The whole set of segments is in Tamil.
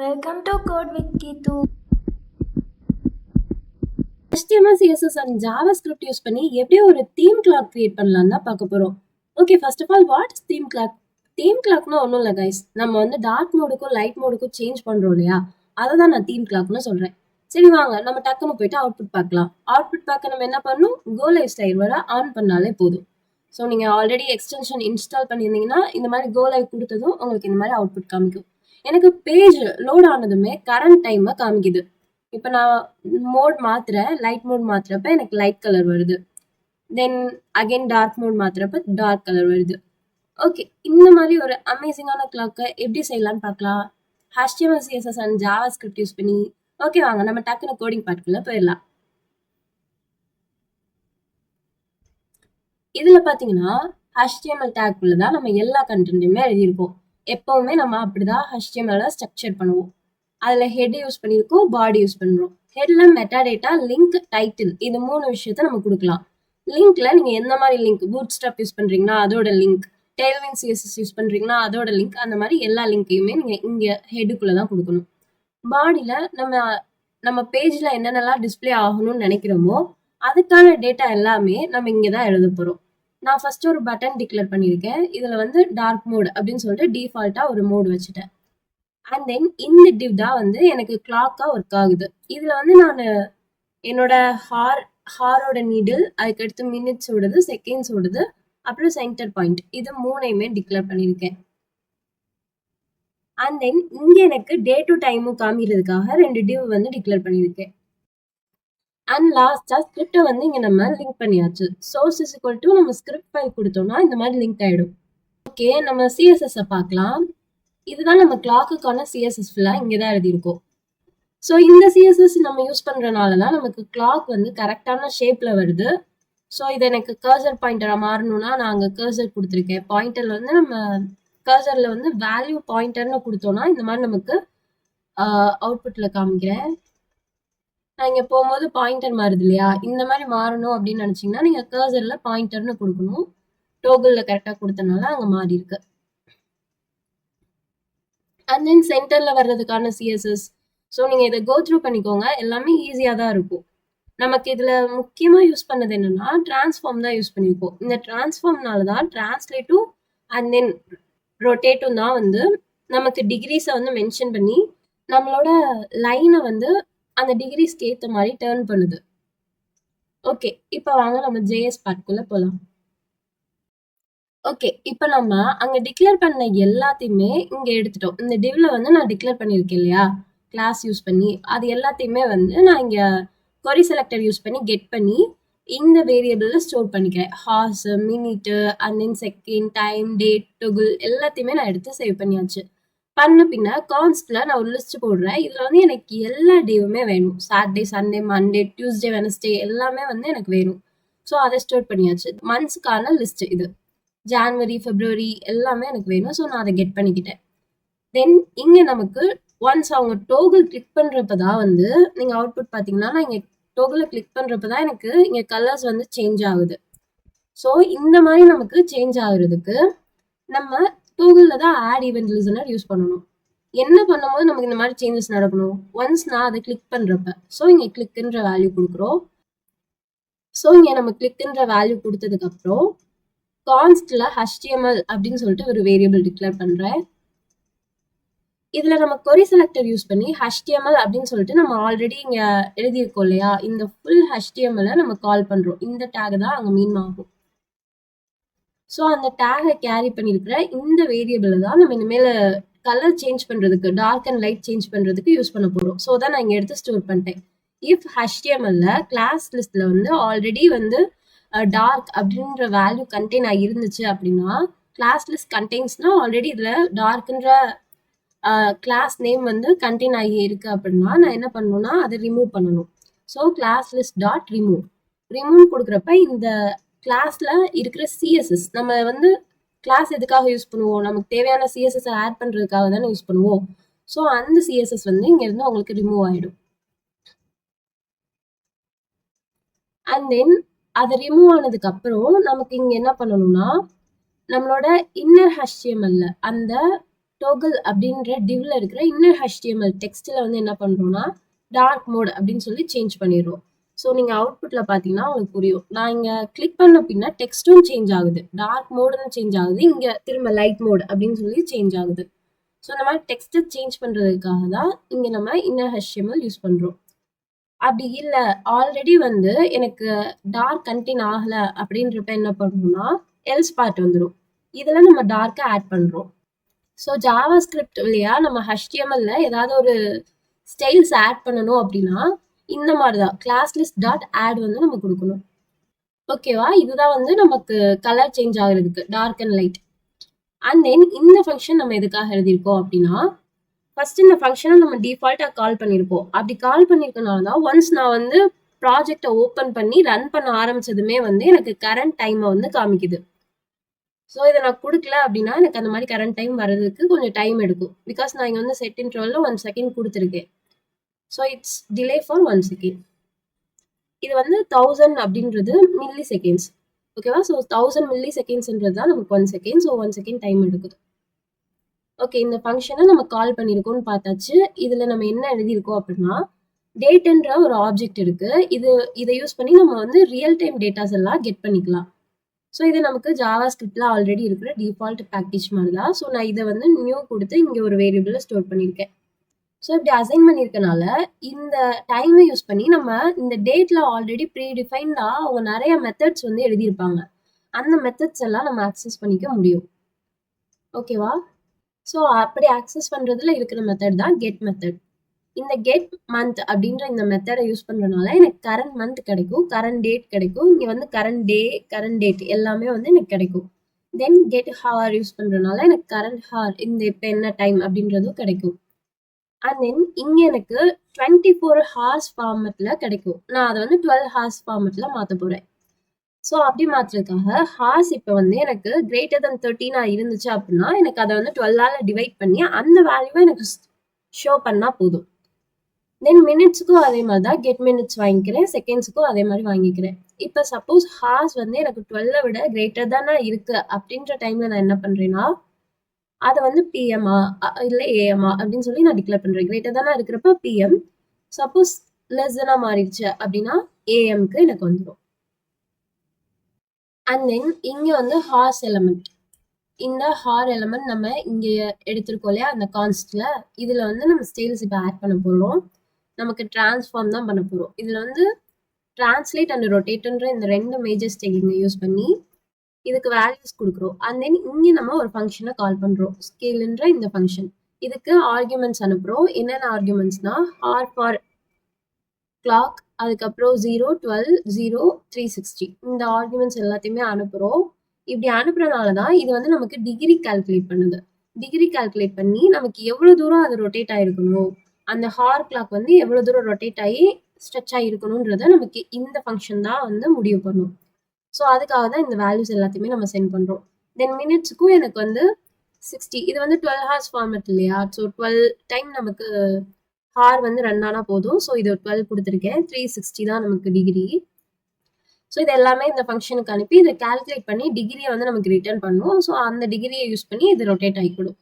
Welcome to Code with Keetu. HTML, CSS and JavaScript use பண்ணி எப்படி ஒரு தீம் கிளாக் கிரியேட் பண்ணலாம் தான் பார்க்க போறோம். Okay, first of all what is theme clock? Theme கிளாக்னா ஒன்றும் இல்லை கைஸ், நம்ம வந்து டார்க் மோடுக்கும் லைட் மோடுக்கும் சேஞ்ச் பண்றோம் இல்லையா, அதை தான் நான் தீம் கிளாக்னு சொல்றேன். சரி வாங்க நம்ம டக்குன்னு போயிட்டு அவுட்புட் பார்க்கலாம். அவுட்புட் பார்க்க நம்ம என்ன பண்ணணும், கோ லைவ் ஸ்டைல் வர ஆன் பண்ணாலே போதும். ஸோ நீங்கள் ஆல்ரெடி எக்ஸ்டென்ஷன் இன்ஸ்டால் பண்ணியிருந்தீங்கன்னா இந்த மாதிரி கோ லைவ் கொடுத்ததும் உங்களுக்கு இந்த மாதிரி அவுட்புட் காமிக்கும். எனக்கு பேஜ் லோட் ஆனதுமே கரண்ட் டைமை காமிக்குது. இப்போ நான் மோட் மாத்துறேன், லைட் மோட் மாத்துறப்ப எனக்கு லைட் கலர் வருது. தென் அகைன் டார்க் மோட் மாத்துறப்ப டார்க் கலர் வருது. ஓகே, இந்த மாதிரி ஒரு அமேசிங்கான கிளாக்கை எப்படி செய்யலாம்னு பார்க்கலாம். HTML, CSS and JavaScript use பண்ணி. ஓகே வாங்க நம்ம டக்குன்னு கோடிங் பார்ட்டுக்குள்ள போயிடலாம். இதுல பாத்தீங்கன்னா HTML டேக்குள்ள தான் நம்ம எல்லா கண்டென்ட்டுமே எழுதியிருக்கோம். எப்பவுமே நம்ம அப்படிதான் HTML ஸ்ட்ரக்சர் பண்ணுவோம். அதுல ஹெட் யூஸ் பண்ணியிருக்கோம், பாடி யூஸ் பண்றோம். ஹெட்ல மெட்டாடேட்டா, லிங்க், டைட்டில் இது 3 விஷயத்த நம்ம கொடுக்கலாம். லிங்க்ல நீங்க எந்த மாதிரி லிங்க், பூட் ஸ்ட்ராப் யூஸ் பண்றீங்கன்னா அதோட லிங்க், டெய்ல்வின் CSS யூஸ் பண்றீங்கன்னா அதோட லிங்க், அந்த மாதிரி எல்லா லிங்கையுமே நீங்க இங்க ஹெட்டுக்குள்ள தான் கொடுக்கணும். பாடியில நம்ம பேஜ்ல என்னென்னலாம் டிஸ்பிளே ஆகணும்னு நினைக்கிறோமோ அதுக்கான டேட்டா எல்லாமே நம்ம இங்க தான் எழுத போறோம். நான் ஃபர்ஸ்ட் ஒரு பட்டன் டிக்ளேர் பண்ணியிருக்கேன். இதுல வந்து டார்க் மோட் அப்படின்னு சொல்லிட்டு டிஃபால்ட்டா ஒரு மோட் வச்சுட்டேன். அண்ட் தென் இந்த டிவ் தான் வந்து எனக்கு கிளாக்கா ஒர்க் ஆகுது. இதுல வந்து நான் என்னோட ஹாரோட நீடில், அதுக்கடுத்து மினிட்ஸோடது, செகண்ட்ஸோடது, அப்புறம் சென்டர் பாயிண்ட், இது 3ஐயுமே டிக்ளேர் பண்ணியிருக்கேன். அண்ட் தென் இங்க எனக்கு டே டு டைமும் காமிக்கிறதுக்காக 2 டிவ் வந்து டிக்ளேர் பண்ணியிருக்கேன். அண்ட் லாஸ்டா ஸ்கிரிப்டை வந்து இங்க நம்ம லிங்க் பண்ணியாச்சு. சோர்ஸ் இஸ் ஈக்குவல் டு நம்ம ஸ்கிரிப்ட் ஃபைல் கொடுத்தோம்னா இந்த மாதிரி லிங்க் ஆயிடும். ஓகே, நம்ம CSS பார்க்கலாம். இதுதான் நம்ம கிளாக்குக்கான CSS ஃபுல்லா இங்கே தான் எழுதியிருக்கோம். ஸோ இந்த CSS நம்ம யூஸ் பண்றதுனால தான் நமக்கு கிளாக் வந்து கரெக்டான ஷேப்ல வருது. ஸோ இது எனக்கு கர்சர் பாயிண்டரா மாறணும்னா நான் அங்கே கர்சர் கொடுத்துருக்கேன். பாயிண்டர்ல வந்து நம்ம கர்சர்ல வந்து வேல்யூ பாயிண்டர்னு கொடுத்தோம்னா இந்த மாதிரி நமக்கு அவுட்புட்ல காமிக்கிறேன். நான் இங்க போகும்போது பாயிண்டர் மாறுது இல்லையா, இந்த மாதிரி மாறணும் அப்படின்னு நினைச்சீங்கன்னா நீங்க கர்சர்ல பாயிண்டர்னு கொடுக்கணும். டோகிள்ல கரெக்டா கொடுத்தனால அங்க மாறி இருக்கு. அண்ட் தென் சென்டர்ல வர்றதுக்கான CSS. ஸோ நீங்க இதை கோ த்ரூ பண்ணிக்கோங்க, எல்லாமே ஈஸியா தான் இருக்கும். நமக்கு இதுல முக்கியமா யூஸ் பண்ணது என்னன்னா டிரான்ஸ்ஃபார்ம் தான் யூஸ் பண்ணிருக்கோம். இந்த டிரான்ஸ்ஃபார்ம்னால தான் டிரான்ஸ்லேட்டும் அண்ட் தென் ரொட்டேட்டும் தான் வந்து நமக்கு டிகிரிஸை வந்து மென்ஷன் பண்ணி நம்மளோட லைனை வந்து அந்த டிகிரிஸ்க்கு ஏற்ற மாதிரி டேர்ன் பண்ணுது. ஓகே, இப்போ வாங்க நம்ம JS பார்ட்குள்ள போகலாம். ஓகே, இப்போ நம்ம அங்கே டிக்ளேர் பண்ண எல்லாத்தையுமே இங்கே எடுத்துட்டோம். இந்த டிவ்ல வந்து நான் டிக்ளேர் பண்ணியிருக்கேன் இல்லையா, கிளாஸ் யூஸ் பண்ணி, அது எல்லாத்தையுமே வந்து நான் இங்கே கொரி செலக்டர் யூஸ் பண்ணி கெட் பண்ணி இந்த வேரியபிளில் ஸ்டோர் பண்ணிக்கிறேன். Hours, minute, and then second, time, date, toggle எல்லாத்தையுமே நான் எடுத்து சேவ் பண்ணியாச்சு. பண்ண பின்ன கான்ஸ்ட்ல நான் ஒரு லிஸ்ட் போடுறேன். இதுல வந்து எனக்கு எல்லா டேவுமே வேணும். Saturday, Sunday, Monday, Tuesday, Wednesday எல்லாமே வந்து எனக்கு வேணும். ஸோ அதை ஸ்டோர் பண்ணியாச்சு. மந்த்ஸ்க்கான லிஸ்ட் இது. ஜான்வரி, பிப்ரவரி எல்லாமே எனக்கு வேணும். ஸோ நான் அதை கெட் பண்ணிக்கிட்டேன். தென் இங்க நமக்கு ஒன்ஸ் அவங்க டோகிள் கிளிக் பண்றப்பதான் வந்து நீங்க அவுட்புட் பாத்தீங்கன்னா நான் இங்க டோகிளை கிளிக் பண்றப்பதான் எனக்கு இங்க கலர்ஸ் வந்து சேஞ்ச் ஆகுது. ஸோ இந்த மாதிரி நமக்கு சேஞ்ச் ஆகுறதுக்கு நம்ம டோகிள்ல தான் ஆட் ஈவென்ட் லிசனர் யூஸ் பண்ணணும். என்ன பண்ணும்போது நமக்கு இந்த மாதிரி சேஞ்சஸ் நடக்கணும், ஒன்ஸ் நான் அதை கிளிக் பண்றப்ப. ஸோ இங்க கிளிக்ன்ற வேல்யூ கொடுக்குறோம். ஸோ இங்க நம்ம கிளிக்ன்ற வேல்யூ கொடுத்ததுக்கு அப்புறம் கான்ஸ்ட்ல HTML அப்படின்னு சொல்லிட்டு ஒரு வேரியபிள் டிக்ளேர் பண்றேன். இதுல நம்ம கொரி செலக்டர் யூஸ் பண்ணி HTML அப்படின்னு சொல்லிட்டு நம்ம ஆல்ரெடி இங்க எழுதியிருக்கோம் இல்லையா, இந்த ஃபுல் HTML நம்ம கால் பண்றோம். இந்த டேக் தான் அங்க மீன் ஆகும். ஸோ அந்த டேகை கேரி பண்ணியிருக்கிற இந்த வேரியபிளை தான் நம்ம இனிமேல் கலர் சேஞ்ச் பண்ணுறதுக்கு, டார்க் அண்ட் லைட் சேஞ்ச் பண்ணுறதுக்கு யூஸ் பண்ண போகிறோம். ஸோ தான் நான் இங்கே எடுத்து ஸ்டோர் பண்ணிட்டேன். இஃப் HTML கிளாஸ் லிஸ்ட்டில் வந்து ஆல்ரெடி வந்து டார்க் அப்படின்ற வேல்யூ கண்டெயின் ஆகிருந்துச்சு அப்படின்னா, கிளாஸ் லிஸ்ட் கண்டெயின்ஸ்னால் ஆல்ரெடி இதில் டார்க்ன்ற கிளாஸ் நேம் வந்து கண்டெயின் ஆகி இருக்கு அப்படின்னா நான் என்ன பண்ணணும்னா அதை ரிமூவ் பண்ணணும். So class list dot remove கொடுக்குறப்ப இந்த கிளாஸ்ல இருக்கிற CSS நம்ம வந்து கிளாஸ் எதுக்காக யூஸ் பண்ணுவோம், நமக்கு தேவையான CSS ஆட் பண்றதுக்காக தானே யூஸ் பண்ணுவோம். ஸோ அந்த CSS வந்து இங்க இருந்து உங்களுக்கு ரிமூவ் ஆயிடும். அண்ட் தென் அது ரிமூவ் ஆனதுக்கு அப்புறம் நமக்கு இங்க என்ன பண்ணணும்னா நம்மளோட இன்னர் HTML அந்த டோகிள் அப்படின்ற divல இருக்கிற இன்னர் HTML டெக்ஸ்ட்ல வந்து என்ன பண்றோம்னா டார்க் மோட் அப்படின்னு சொல்லி சேஞ்ச் பண்ணிடுறோம். ஸோ நீங்க அவுட்புட்ல பாத்தீங்கன்னா உங்களுக்கு புரியும். நான் இங்க கிளிக் பண்ண பின்னா டெக்ஸ்டும் சேஞ்ச் ஆகுது, டார்க் மோடுன்னு சேஞ்ச் ஆகுது, இங்க திரும்ப லைட் மோட் அப்படின்னு சொல்லி சேஞ்ச் ஆகுது. ஸோ இந்த மாதிரி டெக்ஸ்ட்டை சேஞ்ச் பண்றதுக்காக தான் இங்க நம்ம இன்னர் HTML யூஸ் பண்றோம். அப்படி இல்லை ஆல்ரெடி வந்து எனக்கு டார்க் கண்டெயின் ஆகல அப்படின்றப்ப என்ன பண்ணணும்னா எல்ஸ் பார்ட் வந்துடும். இதுல நம்ம டார்க்கை ஆட் பண்றோம். ஸோ JavaScript இல்லையா நம்ம HTML-ல ஏதாவது ஒரு ஸ்டைல்ஸ் ஆட் பண்ணணும் அப்படின்னா இந்த மாதிரி தான் கிளாஸ் லிஸ்ட் டாட் ஆட் வந்து நம்ம கொடுக்கணும். ஓகேவா, இதுதான் வந்து நமக்கு கலர் சேஞ்ச் ஆகுறதுக்கு dark and light. And then இந்த ஃபங்க்ஷன் நம்ம எதுக்காக எழுதியிருக்கோம் அப்படின்னா ஃபர்ஸ்ட் இந்த ஃபங்க்ஷனை நம்ம டிஃபால்ட்டாக கால் பண்ணியிருப்போம். அப்படி கால் பண்ணியிருக்கனால தான் ஒன்ஸ் நான் வந்து ப்ராஜெக்டை ஓப்பன் பண்ணி ரன் பண்ண ஆரம்பிச்சதுமே வந்து எனக்கு கரண்ட் டைமை வந்து காமிக்குது. ஸோ இதை நான் கொடுக்கல அப்படின்னா எனக்கு அந்த மாதிரி கரண்ட் டைம் வர்றதுக்கு கொஞ்சம் டைம் எடுக்கும். பிகாஸ் நான் இங்கே வந்து செட் இன்டர்வலில் 1 செகண்ட் கொடுத்துருக்கேன். So it's delay for 1 second. இது வந்து 1000 அப்படின்றது மில்லி செகண்ட்ஸ். ஓகேவா, ஸோ 1000 மில்லி செகண்ட்ஸ்ன்றது தான் நமக்கு 1 செகண்ட். ஸோ 1 செகண்ட் டைம் எடுக்குது. ஓகே, இந்த ஃபங்க்ஷனை நம்ம கால் பண்ணியிருக்கோம்னு பார்த்தாச்சு. இதில் நம்ம என்ன எழுதியிருக்கோம் அப்படின்னா டேட்ன்ற ஒரு ஆப்ஜெக்ட் இருக்கு. இதை யூஸ் பண்ணி நம்ம வந்து ரியல் டைம் டேட்டாஸ் எல்லாம் கெட் பண்ணிக்கலாம். ஸோ இது நமக்கு JavaScriptல ஆல்ரெடி இருக்கிற டிஃபால்ட் பேக்கேஜ் மாதிரி தான். ஸோ நான் இதை வந்து நியூ கொடுத்து இங்கே ஒரு வேரியபிளில் ஸ்டோர் பண்ணியிருக்கேன். ஸோ இப்படி அசைன் பண்ணியிருக்கனால இந்த டைமை யூஸ் பண்ணி நம்ம இந்த டேட்டில் ஆல்ரெடி ப்ரீடிஃபைன்டாக அவங்க நிறைய மெத்தட்ஸ் வந்து எழுதியிருப்பாங்க. அந்த மெத்தட்ஸ் எல்லாம் நம்ம ஆக்சஸ் பண்ணிக்க முடியும். ஓகேவா, ஸோ அப்படி ஆக்சஸ் பண்ணுறதுல இருக்கிற மெத்தட் தான் கெட் மெத்தட். இந்த கெட் மந்த் அப்படின்ற இந்த மெத்தடை யூஸ் பண்ணுறதுனால எனக்கு கரண்ட் மந்த் கிடைக்கும், கரண்ட் டேட் கிடைக்கும். இங்கே வந்து கரண்ட் டே, கரண்ட் டேட் எல்லாமே வந்து எனக்கு கிடைக்கும். தென் கெட் ஹவர் யூஸ் பண்ணுறதுனால எனக்கு கரண்ட் ஹவர், இந்த இப்போ என்ன டைம் அப்படின்றதும் கிடைக்கும். அண்ட் தென் இங்கே எனக்கு 24 ஹார்ஸ் ஃபார்மெட்டில் கிடைக்கும். நான் அதை வந்து 12 ஹார்ஸ் ஃபார்மெட்டில் மாற்ற போகிறேன். ஸோ அப்படி மாற்றுறதுக்காக ஹார்ஸ் இப்போ வந்து எனக்கு கிரேட்டர் தென் 13 இருந்துச்சு அப்படின்னா எனக்கு அதை வந்து 12ஆல் டிவைட் பண்ணி அந்த வேல்யூவை எனக்கு ஷோ பண்ணால் போதும். தென் மினிட்ஸுக்கும் அதே மாதிரி தான் கெட் மினிட்ஸ் வாங்கிக்கிறேன், செகண்ட்ஸுக்கும் அதே மாதிரி வாங்கிக்கிறேன். இப்போ சப்போஸ் ஹார்ஸ் வந்து எனக்கு 12 விட கிரேட்டர் தானே இருக்கு அப்படின்ற டைம்ல நான் என்ன பண்றேன்னா அதை வந்து பிஎம்ஆ இல்லை ஏஎம்ஆ அப்படின்னு சொல்லி நான் டிக்ளேர் பண்றேன். கிரேட்டர் தானே இருக்கிறப்ப பிஎம், சப்போஸ் லெஸ் தானா மாறிடுச்சு அப்படின்னா ஏஎம்க்கு எனக்கு வந்துடும். அண்ட் தென் இங்க வந்து ஹார்ஸ் எலமெண்ட், இந்த ஹார் எலமெண்ட் நம்ம இங்க எடுத்திருக்கோம் இல்லையா அந்த கான்ஸ்ட்ல, இதுல வந்து நம்ம ஸ்டைல்ஸ் இப்போ ஆட் பண்ண போறோம். நமக்கு டிரான்ஸ்ஃபார்ம் தான் பண்ண போறோம். இதுல வந்து டிரான்ஸ்லேட் அண்ட் ரொட்டேட்ன்ற இந்த 2 மேஜர் ஸ்டைலிங்கை யூஸ் பண்ணி இதுக்கு வேல்யூஸ் கொடுக்குறோம். அண்ட் தென் இங்கே நம்ம ஒரு ஃபங்க்ஷனை கால் பண்றோம், ஸ்கேல்ன்ற இந்த ஃபங்க்ஷன். இதுக்கு ஆர்குமெண்ட்ஸ் அனுப்புறோம். என்னென்ன ஆர்குமெண்ட்ஸ்னா ஆர் ஃபார் கிளாக், அதுக்கப்புறம் 0, 12, 0, 360 இந்த ஆர்குமெண்ட்ஸ் எல்லாத்தையுமே அனுப்புறோம். இப்படி அனுப்புறனால தான் இது வந்து நமக்கு டிகிரி கால்குலேட் பண்ணுது. டிகிரி கால்குலேட் பண்ணி நமக்கு எவ்வளவு தூரம் அது ரொட்டேட் ஆயிருக்கணும், அந்த ஹார் கிளாக் வந்து எவ்வளவு தூரம் ரொட்டேட் ஆகி ஸ்ட்ரெச் ஆகிருக்கணும்ன்றத நமக்கு இந்த ஃபங்க்ஷன் தான் வந்து முடிவு பண்ணும். ஸோ அதுக்காக தான் இந்த வேல்யூஸ் எல்லாத்தையுமே நம்ம சென்ட் பண்றோம். தென் மினிட்ஸுக்கும் எனக்கு வந்து 60, இது வந்து 12 ஹார்ஸ் ஃபார்மெட் இல்லையா, ஸோ 12 டைம் நமக்கு ஹார் வந்து ரன் ஆனால் போதும். ஸோ இது 12 கொடுத்துருக்கேன், 360 தான் நமக்கு டிகிரி. ஸோ இது எல்லாமே இந்த ஃபங்க்ஷனுக்கு அனுப்பி இதை கால்குலேட் பண்ணி டிகிரியை வந்து நமக்கு ரிட்டர்ன் பண்ணுவோம். ஸோ அந்த டிகிரியை யூஸ் பண்ணி இது ரொட்டேட் ஆகிக்கிடும்.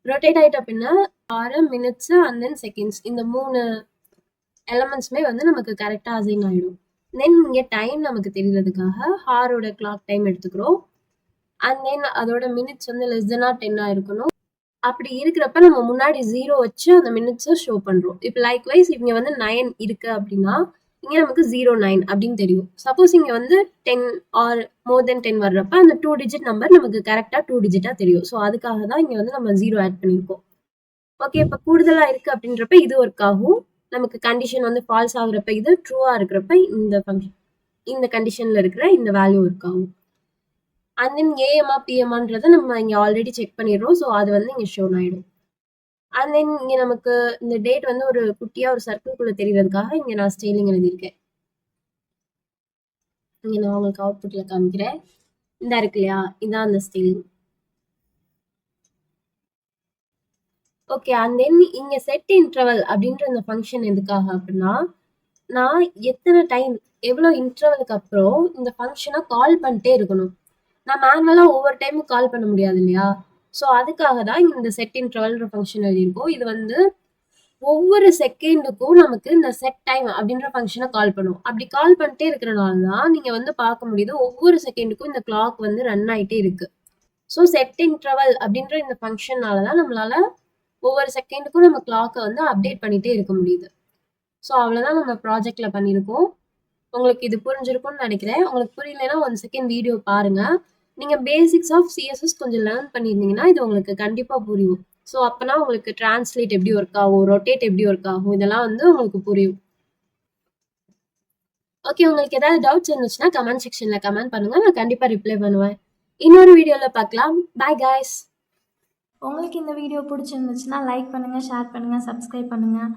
ரொட்டேட் ஆகிட்ட அப்படின்னா hour, minutes and then seconds இந்த 3 எலமெண்ட்ஸுமே வந்து நமக்கு கரெக்டாக அசைன் ஆகிடும். தென் இங்கே டைம் நமக்கு தெரியறதுக்காக ஹாரோட கிளாக் டைம் எடுத்துக்கிறோம். அண்ட் தென் அதோட மினிட்ஸ் வந்து லெஸ் தென் 10 இருக்கணும். அப்படி இருக்கிறப்ப நம்ம முன்னாடி 0 வச்சு அந்த மினிட்ஸை ஷோ பண்றோம். இப்போ லைக்வைஸ் இங்க வந்து 9 இருக்கு அப்படின்னா இங்க நமக்கு 09 அப்படின்னு தெரியும். சப்போஸ் இங்க வந்து 10 ஆர் மோர் தென் 10 வர்றப்ப அந்த 2 டிஜிட் நம்பர் நமக்கு கரெக்டா 2 டிஜிட்டா தெரியும். ஸோ அதுக்காக தான் இங்க வந்து நம்ம 0 ஆட் பண்ணியிருக்கோம். ஓகே, இப்போ கூடுதலா இருக்கு அப்படின்றப்ப இது ஒர்க் ஆகும். நமக்கு கண்டிஷன் வந்து ஃபால்ஸ் ஆகுறப்ப இது ட்ரூவா இருக்கிறப்ப இந்த ஃபங்க்ஷன் இந்த கண்டிஷன்ல இருக்கிற இந்த வேல்யூ ஒர்க் ஆகும். அண்ட் தென் ஏஎம்ஆ பிஎம்ஆன்றதை நம்ம இங்கே ஆல்ரெடி செக் பண்ணிடுறோம். ஸோ அது வந்து இங்கே ஷோன் ஆகிடும். அண்ட் தென் இங்கே நமக்கு இந்த டேட் வந்து ஒரு குட்டியாக ஒரு சர்க்கிள்குள்ளே தெரியறதுக்காக இங்கே நான் ஸ்டைலிங் எழுதியிருக்கேன். இங்கே நான் உங்களுக்கு அவுட்புட்டில் காமிக்கிறேன். இந்த இருக்கு இல்லையா, இதான் அந்த ஸ்டைலிங். ஓகே, அண்ட் தென் இங்கே செட் இன்டர்வல் அப்படின்ற இந்த ஃபங்க்ஷன் எதுக்காக அப்படின்னா நான் எத்தனை டைம் எவ்வளோ இன்டர்வலுக்கு அப்புறம் இந்த ஃபங்க்ஷனை கால் பண்ணிட்டே இருக்கணும். நான் மேனுவலாக ஒவ்வொரு டைமும் கால் பண்ண முடியாது இல்லையா. ஸோ அதுக்காக தான் இந்த செட் இன்டர்வல்ன்ற ஃபங்க்ஷன் எழுதியிருக்கோம். இது வந்து ஒவ்வொரு செகண்டுக்கும் நமக்கு இந்த செட் டைம் அப்படின்ற ஃபங்க்ஷனை கால் பண்ணும். அப்படி கால் பண்ணிட்டே இருக்கிறனால தான் நீங்க வந்து பார்க்க முடியுது ஒவ்வொரு செகண்டுக்கும் இந்த கிளாக் வந்து ரன் ஆயிட்டே இருக்கு. ஸோ செட் இன்டர்வல் அப்படின்ற இந்த ஃபங்க்ஷனால தான் நம்மளால ஒவ்வொரு செகண்டுக்கும் நம்ம கிளாக்கை வந்து அப்டேட் பண்ணிட்டே இருக்க முடியுது. ஸோ அவ்வளோதான் நம்ம ப்ராஜெக்ட்ல பண்ணியிருக்கோம். உங்களுக்கு இது புரிஞ்சிருக்கும்னு நினைக்கிறேன். உங்களுக்கு புரியலைன்னா 1 செகண்ட் வீடியோ பாருங்க. நீங்க பேசிக்ஸ் ஆஃப் CSS கொஞ்சம் லேர்ன் பண்ணியிருந்தீங்கன்னா இது உங்களுக்கு கண்டிப்பா புரியும். ஸோ அப்பனா உங்களுக்கு டிரான்ஸ்லேட் எப்படி ஒர்க் ஆகும், ரொட்டேட் எப்படி ஒர்க் ஆகும், இதெல்லாம் வந்து உங்களுக்கு புரியும். ஓகே, உங்களுக்கு ஏதாவது டவுட்ஸ் இருந்துச்சுன்னா கமெண்ட் செக்ஷன்ல கமெண்ட் பண்ணுங்க. நான் கண்டிப்பா ரிப்ளை பண்ணுவேன். இன்னொரு வீடியோல பார்க்கலாம். Bye guys. உங்களுக்கு இந்த வீடியோ பிடிச்சிருந்துச்சுன்னா லைக் பண்ணுங்கள், ஷேர் பண்ணுங்கள், சப்ஸ்கிரைப் பண்ணுங்கள்.